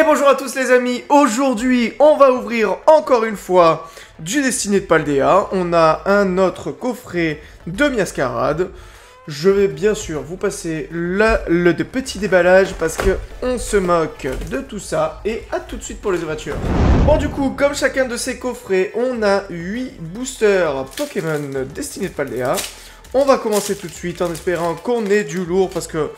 Et bonjour à tous les amis, aujourd'hui on va ouvrir encore une fois du Destiné de Paldea. On a un autre coffret de Miascarade. Je vais bien sûr vous passer le petit déballage parce que on se moque de tout ça. Et à tout de suite pour les ouvertures. Bon du coup, comme chacun de ces coffrets, on a 8 boosters Pokémon Destiné de Paldea. On va commencer tout de suite en espérant qu'on ait du lourd parce que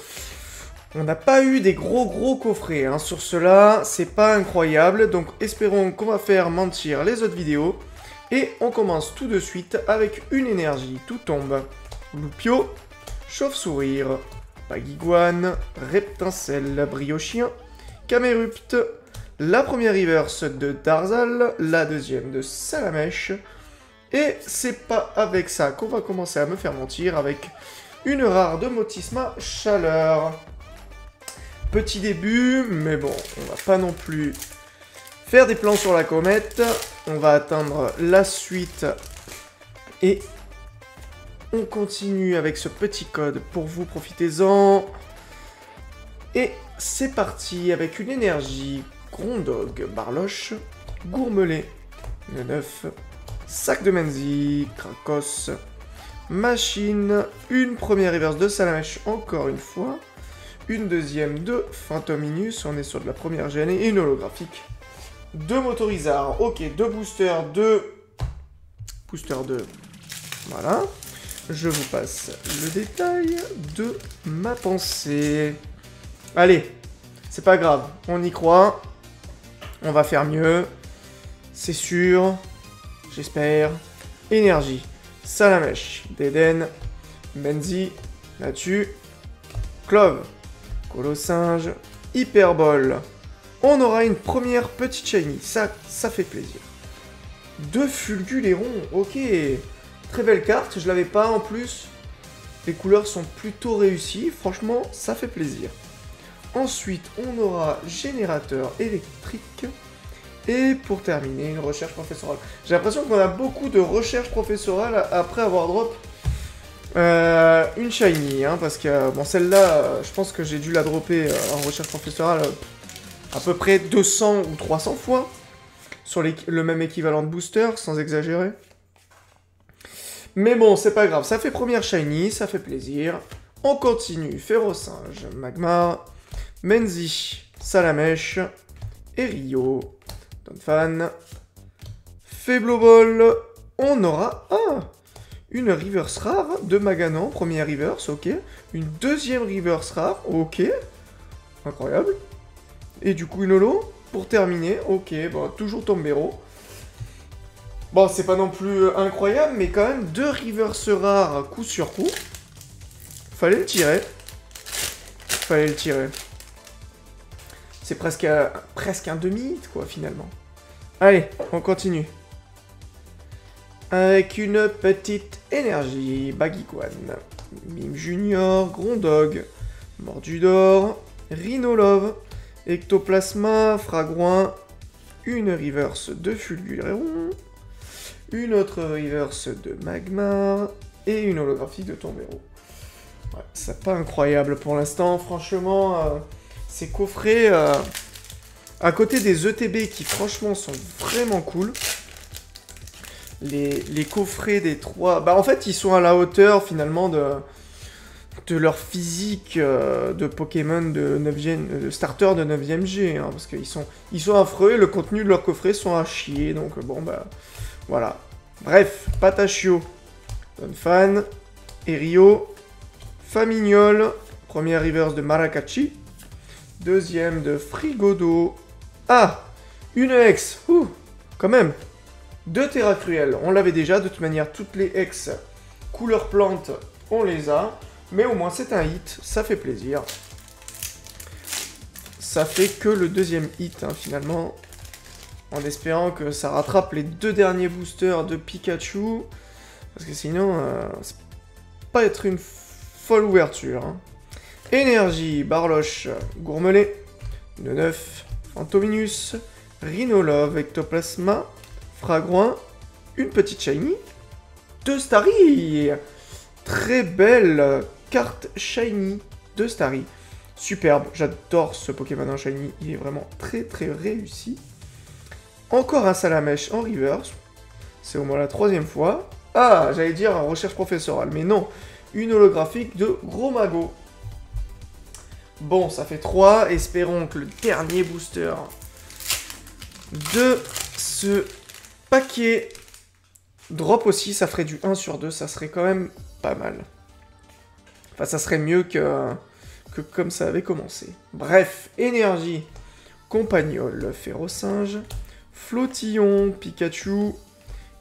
on n'a pas eu des gros coffrets hein. Sur cela, c'est pas incroyable. Donc espérons qu'on va faire mentir les autres vidéos. Et on commence tout de suite avec une énergie. Tout tombe. Loupio, Chauve-Sourire, Bagiguane, Reptincelle, Briochien, Camerupt, la première reverse de Darzal, la deuxième de Salamèche. Et c'est pas avec ça qu'on va commencer à me faire mentir avec une rare de Motisma Chaleur. Petit début, mais bon, on va pas non plus faire des plans sur la comète. On va attendre la suite. Et on continue avec ce petit code pour vous, profitez-en. Et c'est parti avec une énergie. Grondog, Barloche, Gourmelet, le 9, Sac de Menzi, Krakos, Machine, une première reverse de Salamèche encore une fois. Une deuxième de Fantominus, on est sur de la première gêne et une holographique. Deux Motorizards, ok, deux boosters, Booster 2, voilà. Je vous passe le détail de ma pensée. Allez, c'est pas grave, on y croit. On va faire mieux, c'est sûr, j'espère. Énergie, Salamèche, Déden, Menzi, Natu, Clove, Colossinge, Hyperbole. On aura une première petite shiny, ça fait plaisir. Deux Fulgulérons, ok. Très belle carte, je l'avais pas en plus. Les couleurs sont plutôt réussies, franchement, ça fait plaisir. Ensuite, on aura Générateur électrique. Et pour terminer, une recherche professorale. J'ai l'impression qu'on a beaucoup de recherches professorales après avoir drop une shiny, hein, parce que bon, celle-là, je pense que j'ai dû la dropper en recherche professorale à peu près 200 ou 300 fois sur le même équivalent de booster, sans exagérer. Mais bon, c'est pas grave, ça fait première shiny, ça fait plaisir. On continue, Férocinge, Magmar, Menzi, Salamèche, Erio, Donphan, Faiblobol. On aura une reverse rare de Maganon, première reverse, ok. Une deuxième reverse rare, ok. Incroyable. Et du coup une holo, pour terminer, ok, bon, toujours Tombero. Bon, c'est pas non plus incroyable, mais quand même deux reverse rares coup sur coup. Fallait le tirer. Fallait le tirer. C'est presque un demi-hit, quoi, finalement. Allez, on continue. Avec une petite énergie, Bagiguane, Mime Junior, Grondog, Mordudor, Rhinolove, Ectoplasma, Fragouin, une reverse de Fulguréron, une autre reverse de Magmar, et une holographie de Tombero. Ouais, c'est pas incroyable pour l'instant, franchement, ces coffrets, à côté des ETB qui franchement sont vraiment cool, les coffrets des trois... Bah en fait, ils sont à la hauteur, finalement, de leur physique de Pokémon de 9e, de starter de 9e G, hein, parce qu'ils sont affreux, et le contenu de leurs coffrets sont à chier, donc bon, bah, voilà. Bref, Patachio, Donphan, Erio, Famignol, première reverse de Maracacci, deuxième de Frigodo, une ex, quand même. Deux Terra Cruel, on l'avait déjà, de toute manière, toutes les ex couleur plante, on les a. Mais au moins, c'est un hit, ça fait plaisir. Ça fait que le deuxième hit, hein, finalement. En espérant que ça rattrape les deux derniers boosters de Pikachu. Parce que sinon, c'est pas être une folle ouverture. Hein. Énergie, Barloche, Gourmelet, de 9, Fantominus, Rhinolove, Ectoplasma, Fragouin, une petite shiny, deux Starry. Très belle carte shiny de Starry. Superbe, j'adore ce Pokémon en shiny, il est vraiment très très réussi. Encore un Salamèche en reverse, c'est au moins la 3e fois. Ah, j'allais dire recherche professorale, mais non, une holographique de Gros Mago. Bon, ça fait 3, espérons que le dernier booster de ce paquet drop aussi, ça ferait du 1 sur 2, ça serait quand même pas mal. Enfin, ça serait mieux que comme ça avait commencé. Bref, énergie, Compagnol, Férocinge, Flottillon, Pikachu,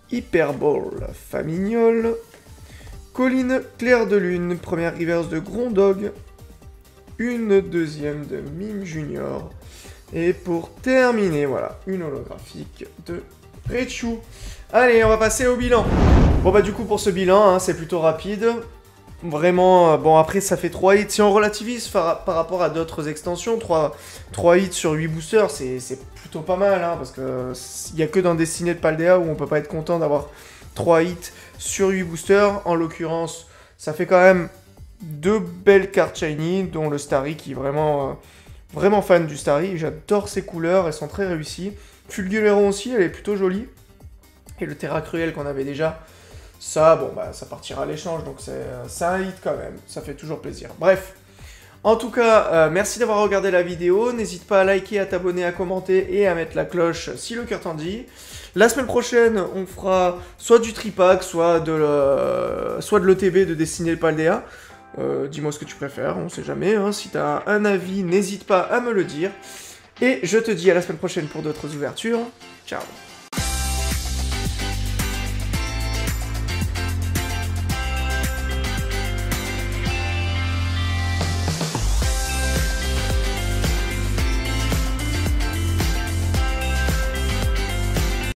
Hyperball, Famignol, Colline, Clair de Lune, première reverse de Grondog, une deuxième de Mime Junior, et pour terminer, voilà, une holographique de Raichu. Allez, on va passer au bilan. Bon bah du coup pour ce bilan, hein, c'est plutôt rapide. Vraiment, bon après ça fait 3 hits. Si on relativise par rapport à d'autres extensions, 3 hits sur 8 boosters, c'est plutôt pas mal, hein, parce que il n'y a que dans Destiné de Paldea où on peut pas être content d'avoir 3 hits sur 8 boosters. En l'occurrence, ça fait quand même 2 belles cartes shiny, dont le Starry qui est vraiment, vraiment fan du Starry. J'adore ses couleurs, elles sont très réussies. Fulguréron aussi, elle est plutôt jolie. Et le Terra Cruel qu'on avait déjà, ça, bon, bah, ça partira à l'échange, donc c'est un hit quand même, ça fait toujours plaisir. Bref, en tout cas, merci d'avoir regardé la vidéo, n'hésite pas à liker, à t'abonner, à commenter et à mettre la cloche si le cœur t'en dit. La semaine prochaine, on fera soit du tripack, soit de l'ETB de Destiné Paldea. Dis-moi ce que tu préfères, on sait jamais, hein. Si t'as un avis, n'hésite pas à me le dire. Et je te dis à la semaine prochaine pour d'autres ouvertures. Ciao.